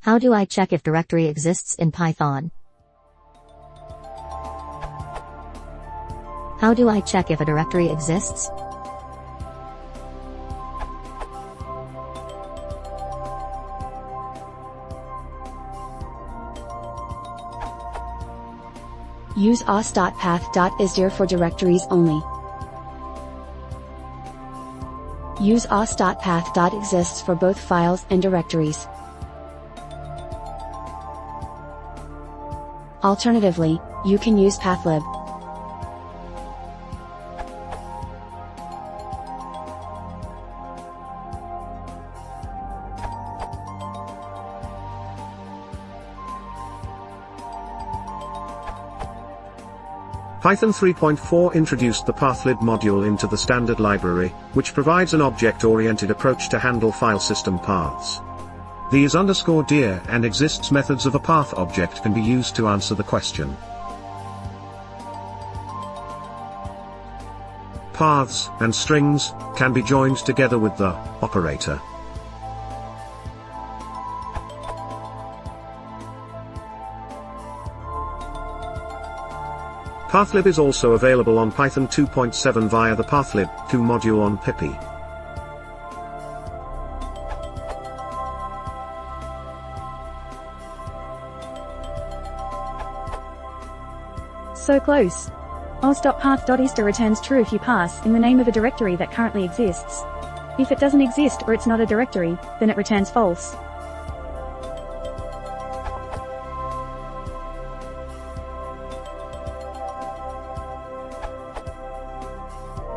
How do I check if directory exists in Python? How do I check if a directory exists? Use os.path.isdir for directories only. Use os.path.exists for both files and directories. Alternatively, you can use pathlib. Python 3.4 introduced the pathlib module into the standard library, which provides an object-oriented approach to handle file system paths. The is_dir and exists methods of a path object can be used to answer the question. Paths and strings can be joined together with the operator. Pathlib is also available on Python 2.7 via the pathlib2 module on Pippi. So close. os.path.isdir returns true if you pass in the name of a directory that currently exists. If it doesn't exist or it's not a directory, then it returns false.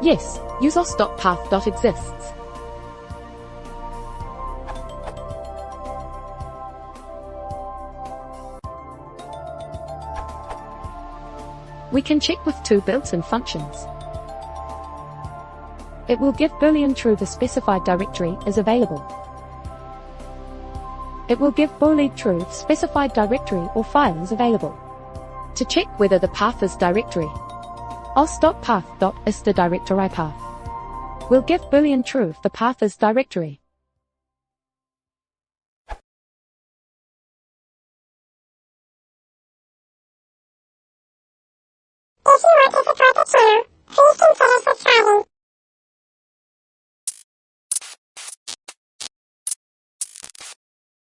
Yes, use os.path.exists. We can check with two built-in functions. It will give Boolean true the specified directory is available. It will give Boolean true if specified directory or file is available. To check whether the path is directory, os.path.isdir directory path will give Boolean true if the path is directory. If you want to support the channel, please consider subscribing.